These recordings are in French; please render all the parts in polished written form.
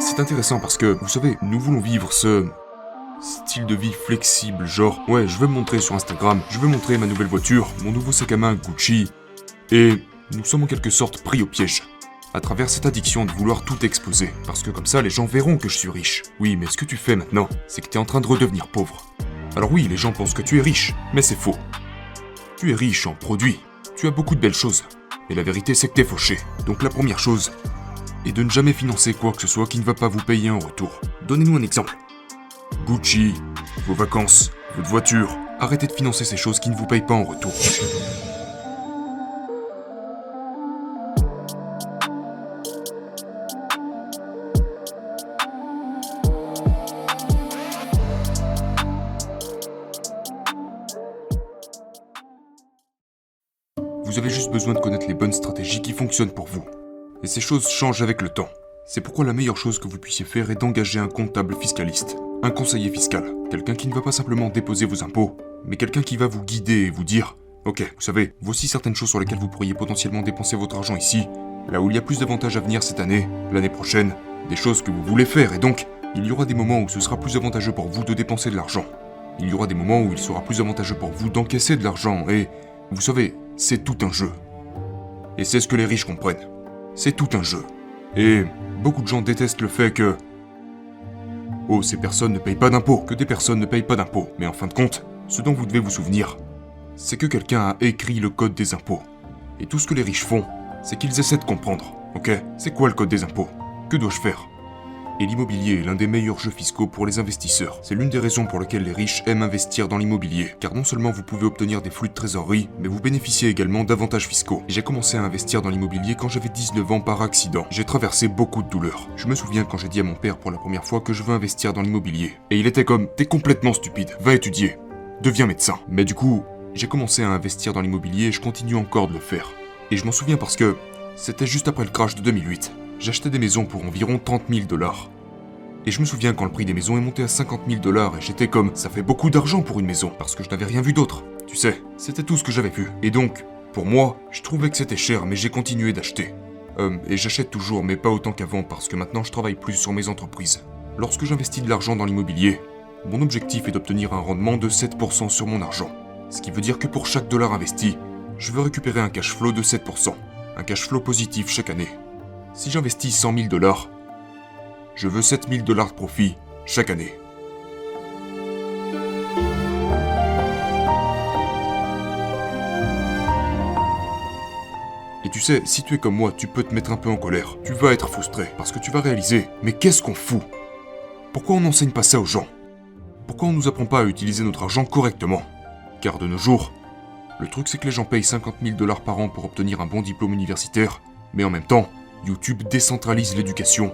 C'est intéressant parce que, vous savez, nous voulons vivre ce style de vie flexible, genre, ouais, je veux me montrer sur Instagram, je veux montrer ma nouvelle voiture, mon nouveau sac à main Gucci, et nous sommes en quelque sorte pris au piège, à travers cette addiction de vouloir tout exposer, parce que comme ça les gens verront que je suis riche. Oui, mais ce que tu fais maintenant, c'est que t'es en train de redevenir pauvre. Alors oui, les gens pensent que tu es riche, mais c'est faux. Tu es riche en produits, tu as beaucoup de belles choses, et la vérité c'est que t'es fauché. Donc la première chose, et de ne jamais financer quoi que ce soit qui ne va pas vous payer en retour. Donnez-nous un exemple. Gucci, vos vacances, votre voiture. Arrêtez de financer ces choses qui ne vous payent pas en retour. Vous avez juste besoin de connaître les bonnes stratégies qui fonctionnent pour vous. Et ces choses changent avec le temps. C'est pourquoi la meilleure chose que vous puissiez faire est d'engager un comptable fiscaliste, un conseiller fiscal, quelqu'un qui ne va pas simplement déposer vos impôts, mais quelqu'un qui va vous guider et vous dire « Ok, vous savez, voici certaines choses sur lesquelles vous pourriez potentiellement dépenser votre argent ici, là où il y a plus d'avantages à venir cette année, l'année prochaine, des choses que vous voulez faire, et donc, il y aura des moments où ce sera plus avantageux pour vous de dépenser de l'argent. Il y aura des moments où il sera plus avantageux pour vous d'encaisser de l'argent, et, vous savez, c'est tout un jeu. Et c'est ce que les riches comprennent. C'est tout un jeu. Et beaucoup de gens détestent le fait que... Oh, ces personnes ne payent pas d'impôts, que des personnes ne payent pas d'impôts. Mais en fin de compte, ce dont vous devez vous souvenir, c'est que quelqu'un a écrit le code des impôts. Et tout ce que les riches font, c'est qu'ils essaient de comprendre. Ok, c'est quoi le code des impôts? Que dois-je faire? Et l'immobilier est l'un des meilleurs jeux fiscaux pour les investisseurs. C'est l'une des raisons pour lesquelles les riches aiment investir dans l'immobilier. Car non seulement vous pouvez obtenir des flux de trésorerie, mais vous bénéficiez également d'avantages fiscaux. J'ai commencé à investir dans l'immobilier quand j'avais 19 ans par accident. J'ai traversé beaucoup de douleurs. Je me souviens quand j'ai dit à mon père pour la première fois que je veux investir dans l'immobilier. Et il était comme, t'es complètement stupide, va étudier, deviens médecin. Mais du coup, j'ai commencé à investir dans l'immobilier et je continue encore de le faire. Et je m'en souviens parce que c'était juste après le crash de 2008. J'achetais des maisons pour environ 30 000 $. Et je me souviens quand le prix des maisons est monté à 50 000 $ et j'étais comme, ça fait beaucoup d'argent pour une maison, parce que je n'avais rien vu d'autre. Tu sais, c'était tout ce que j'avais vu. Et donc, pour moi, je trouvais que c'était cher, mais j'ai continué d'acheter. Et j'achète toujours, mais pas autant qu'avant, parce que maintenant je travaille plus sur mes entreprises. Lorsque j'investis de l'argent dans l'immobilier, mon objectif est d'obtenir un rendement de 7% sur mon argent. Ce qui veut dire que pour chaque dollar investi, je veux récupérer un cash flow de 7%. Un cash flow positif chaque année. Si j'investis 100 000 $, je veux 7 000 $ de profit chaque année. Et tu sais, si tu es comme moi, tu peux te mettre un peu en colère. Tu vas être frustré, parce que tu vas réaliser, mais qu'est-ce qu'on fout? Pourquoi on n'enseigne pas ça aux gens? Pourquoi on nous apprend pas à utiliser notre argent correctement? Car de nos jours, le truc c'est que les gens payent 50 000 $ par an pour obtenir un bon diplôme universitaire, mais en même temps, YouTube décentralise l'éducation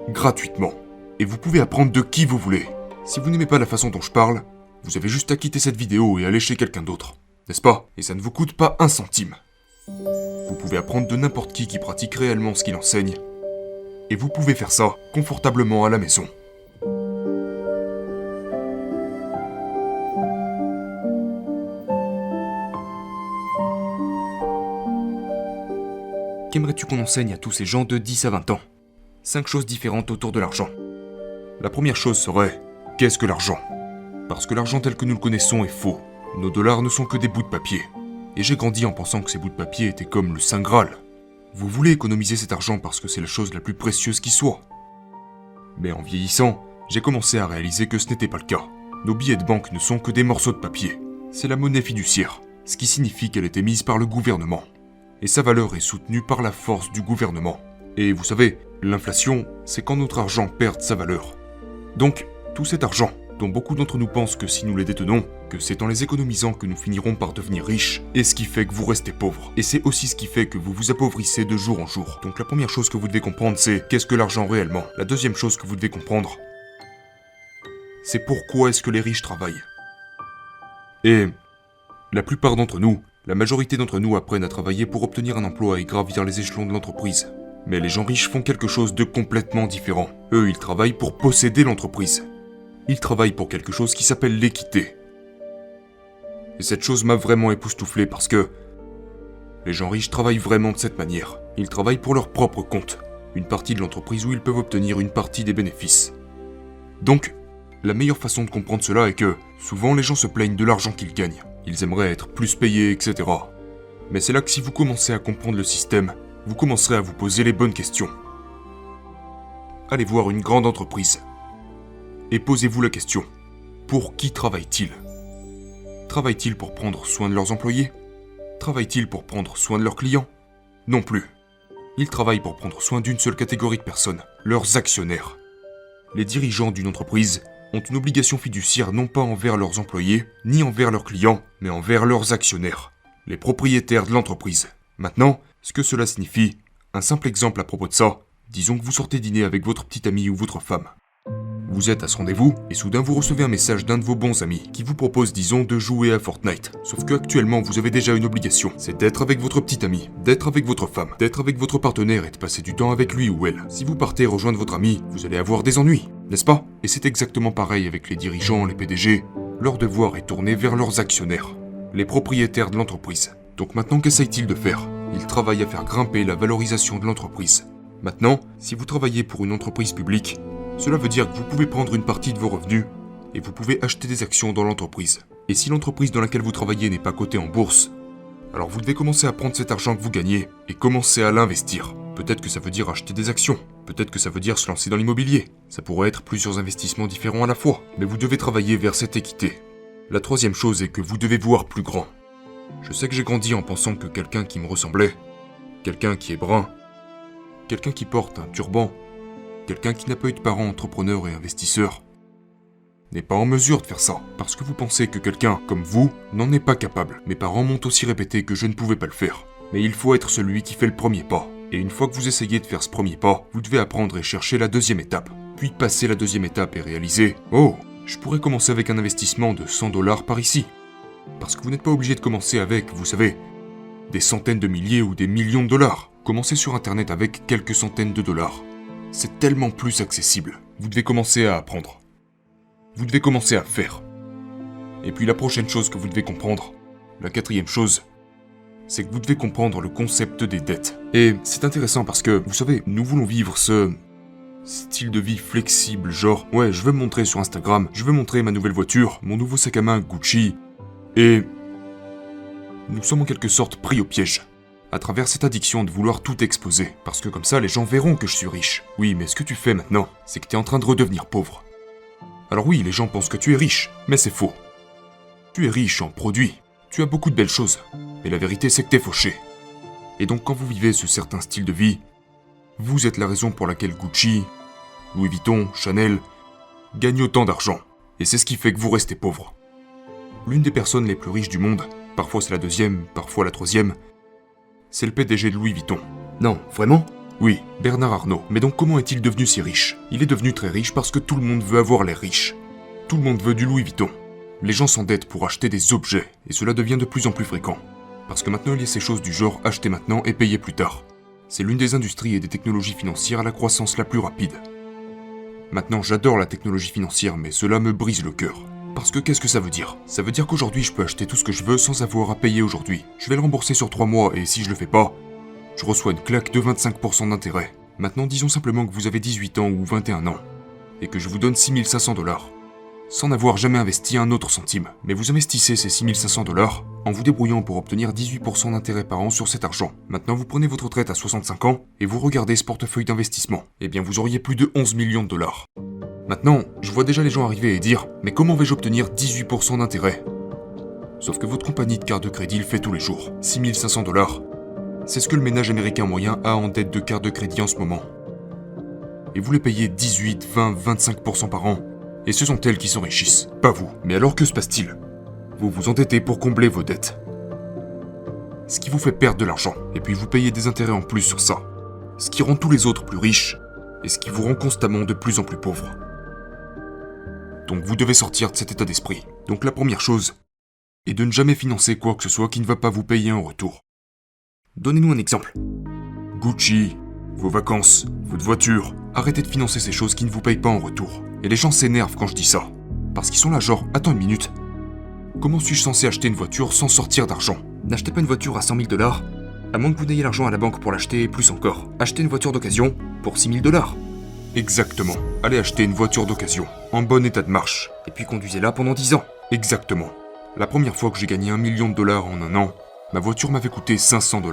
gratuitement. Et vous pouvez apprendre de qui vous voulez. Si vous n'aimez pas la façon dont je parle, vous avez juste à quitter cette vidéo et aller chez quelqu'un d'autre. N'est-ce pas? Et ça ne vous coûte pas un centime. Vous pouvez apprendre de n'importe qui pratique réellement ce qu'il enseigne. Et vous pouvez faire ça confortablement à la maison. Qu'aimerais-tu qu'on enseigne à tous ces gens de 10 à 20 ans? 5 choses différentes autour de l'argent. La première chose serait, qu'est-ce que l'argent? Parce que l'argent tel que nous le connaissons est faux. Nos dollars ne sont que des bouts de papier. Et j'ai grandi en pensant que ces bouts de papier étaient comme le Saint Graal. Vous voulez économiser cet argent parce que c'est la chose la plus précieuse qui soit. Mais en vieillissant, j'ai commencé à réaliser que ce n'était pas le cas. Nos billets de banque ne sont que des morceaux de papier. C'est la monnaie fiduciaire, ce qui signifie qu'elle était mise par le gouvernement. Et sa valeur est soutenue par la force du gouvernement. Et vous savez, l'inflation, c'est quand notre argent perd sa valeur. Donc, tout cet argent, dont beaucoup d'entre nous pensent que si nous les détenons, que c'est en les économisant que nous finirons par devenir riches, est ce qui fait que vous restez pauvres. Et c'est aussi ce qui fait que vous vous appauvrissez de jour en jour. Donc la première chose que vous devez comprendre, c'est qu'est-ce que l'argent réellement? La deuxième chose que vous devez comprendre, c'est pourquoi est-ce que les riches travaillent. Et la plupart d'entre nous, la majorité d'entre nous apprennent à travailler pour obtenir un emploi et gravir les échelons de l'entreprise. Mais les gens riches font quelque chose de complètement différent. Eux, ils travaillent pour posséder l'entreprise. Ils travaillent pour quelque chose qui s'appelle l'équité. Et cette chose m'a vraiment époustouflé parce que Les gens riches travaillent vraiment de cette manière. Ils travaillent pour leur propre compte. Une partie de l'entreprise où ils peuvent obtenir une partie des bénéfices. Donc, la meilleure façon de comprendre cela est que, souvent les gens se plaignent de l'argent qu'ils gagnent. Ils aimeraient être plus payés, etc. Mais c'est là que si vous commencez à comprendre le système, vous commencerez à vous poser les bonnes questions. Allez voir une grande entreprise. Et posez-vous la question. Pour qui travaillent-ils ? Travaillent-ils pour prendre soin de leurs employés ? Travaillent-ils pour prendre soin de leurs clients ? Non plus. Ils travaillent pour prendre soin d'une seule catégorie de personnes, leurs actionnaires. Les dirigeants d'une entreprise ont une obligation fiduciaire non pas envers leurs employés, ni envers leurs clients, mais envers leurs actionnaires, les propriétaires de l'entreprise. Maintenant, ce que cela signifie, un simple exemple à propos de ça, disons que vous sortez dîner avec votre petite amie ou votre femme. Vous êtes à ce rendez-vous, et soudain vous recevez un message d'un de vos bons amis, qui vous propose, disons, de jouer à Fortnite. Sauf que actuellement vous avez déjà une obligation, c'est d'être avec votre petite amie, d'être avec votre femme, d'être avec votre partenaire et de passer du temps avec lui ou elle. Si vous partez rejoindre votre ami, vous allez avoir des ennuis, n'est-ce pas ? Et c'est exactement pareil avec les dirigeants, les PDG. Leur devoir est tourné vers leurs actionnaires, les propriétaires de l'entreprise. Donc maintenant, qu'essayent-ils de faire ? Ils travaillent à faire grimper la valorisation de l'entreprise. Maintenant, si vous travaillez pour une entreprise publique, cela veut dire que vous pouvez prendre une partie de vos revenus et vous pouvez acheter des actions dans l'entreprise. Et si l'entreprise dans laquelle vous travaillez n'est pas cotée en bourse, alors vous devez commencer à prendre cet argent que vous gagnez et commencer à l'investir. Peut-être que ça veut dire acheter des actions, peut-être que ça veut dire se lancer dans l'immobilier. Ça pourrait être plusieurs investissements différents à la fois, mais vous devez travailler vers cette équité. La troisième chose est que vous devez voir plus grand. Je sais que j'ai grandi en pensant que quelqu'un qui me ressemblait, quelqu'un qui est brun, quelqu'un qui porte un turban, quelqu'un qui n'a pas eu de parents entrepreneurs et investisseurs, n'est pas en mesure de faire ça, parce que vous pensez que quelqu'un, comme vous, n'en est pas capable. Mes parents m'ont aussi répété que je ne pouvais pas le faire. Mais il faut être celui qui fait le premier pas. Et une fois que vous essayez de faire ce premier pas, vous devez apprendre et chercher la deuxième étape. Puis passer la deuxième étape et réaliser « Oh, je pourrais commencer avec un investissement de 100 $ par ici. » Parce que vous n'êtes pas obligé de commencer avec, vous savez, des centaines de milliers ou des millions de dollars. Commencez sur Internet avec quelques centaines de dollars. C'est tellement plus accessible. Vous devez commencer à apprendre. Vous devez commencer à faire. Et puis la prochaine chose que vous devez comprendre, la quatrième chose, c'est que vous devez comprendre le concept des dettes. Et c'est intéressant parce que, vous savez, nous voulons vivre ce style de vie flexible, genre, ouais, je veux me montrer sur Instagram, je veux montrer ma nouvelle voiture, mon nouveau sac à main Gucci, et nous sommes en quelque sorte pris au piège. À travers cette addiction de vouloir tout exposer, parce que comme ça les gens verront que je suis riche. Oui, mais ce que tu fais maintenant, c'est que t'es en train de redevenir pauvre. Alors oui, les gens pensent que tu es riche, mais c'est faux. Tu es riche en produits, tu as beaucoup de belles choses, mais la vérité c'est que t'es fauché. Et donc quand vous vivez ce certain style de vie, vous êtes la raison pour laquelle Gucci, Louis Vuitton, Chanel gagnent autant d'argent. Et c'est ce qui fait que vous restez pauvre. L'une des personnes les plus riches du monde, parfois c'est la deuxième, parfois la troisième, c'est le PDG de Louis Vuitton. Non, vraiment ? Oui, Bernard Arnault. Mais donc comment est-il devenu si riche ? Il est devenu très riche parce que tout le monde veut avoir l'air riche. Tout le monde veut du Louis Vuitton. Les gens s'endettent pour acheter des objets, et cela devient de plus en plus fréquent. Parce que maintenant il y a ces choses du genre acheter maintenant et payer plus tard. C'est l'une des industries et des technologies financières à la croissance la plus rapide. Maintenant j'adore la technologie financière, mais cela me brise le cœur. Parce que qu'est-ce que ça veut dire ? Ça veut dire qu'aujourd'hui je peux acheter tout ce que je veux sans avoir à payer aujourd'hui. Je vais le rembourser sur 3 mois et si je le fais pas, je reçois une claque de 25% d'intérêt. Maintenant disons simplement que vous avez 18 ans ou 21 ans et que je vous donne 6500 $, sans n'avoir jamais investi un autre centime. Mais vous investissez ces 6500 $ en vous débrouillant pour obtenir 18% d'intérêt par an sur cet argent. Maintenant vous prenez votre retraite à 65 ans et vous regardez ce portefeuille d'investissement. Eh bien vous auriez plus de 11 millions de $. Maintenant, je vois déjà les gens arriver et dire « Mais comment vais-je obtenir 18% d'intérêt ?» Sauf que votre compagnie de carte de crédit le fait tous les jours. 6500 $, c'est ce que le ménage américain moyen a en dette de carte de crédit en ce moment. Et vous les payez 18, 20, 25% par an. Et ce sont elles qui s'enrichissent, pas vous. Mais alors que se passe-t-il ? Vous vous endettez pour combler vos dettes. Ce qui vous fait perdre de l'argent. Et puis vous payez des intérêts en plus sur ça. Ce qui rend tous les autres plus riches. Et ce qui vous rend constamment de plus en plus pauvre. Donc vous devez sortir de cet état d'esprit. Donc la première chose est de ne jamais financer quoi que ce soit qui ne va pas vous payer en retour. Donnez-nous un exemple. Gucci, vos vacances, votre voiture. Arrêtez de financer ces choses qui ne vous payent pas en retour. Et les gens s'énervent quand je dis ça. Parce qu'ils sont là genre, attends une minute. Comment suis-je censé acheter une voiture sans sortir d'argent ? N'achetez pas une voiture à 100 000 $, À moins que vous n'ayez l'argent à la banque pour l'acheter, plus encore. Achetez une voiture d'occasion pour 6 000 $. Exactement. Allez acheter une voiture d'occasion, en bon état de marche. Et puis conduisez-la pendant 10 ans. Exactement. La première fois que j'ai gagné $1 million en un an, ma voiture m'avait coûté $500.